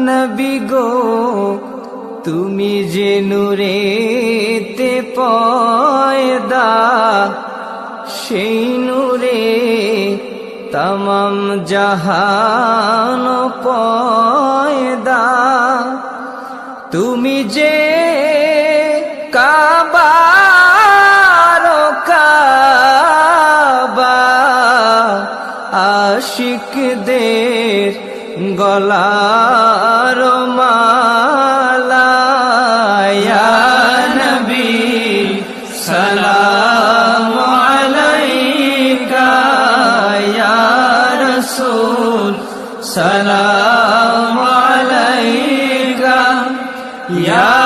নবী গো তুমি যে নূরেতে পয়দা, সেই নূরে তমাম জাহান পয়দা। তুমি যে কাবার কাবা, আশিকদের গলার মালা। ইয়া নবী সালাম আলাইকা, ইয়া রাসূল সালাম আলাইকা, ইয়া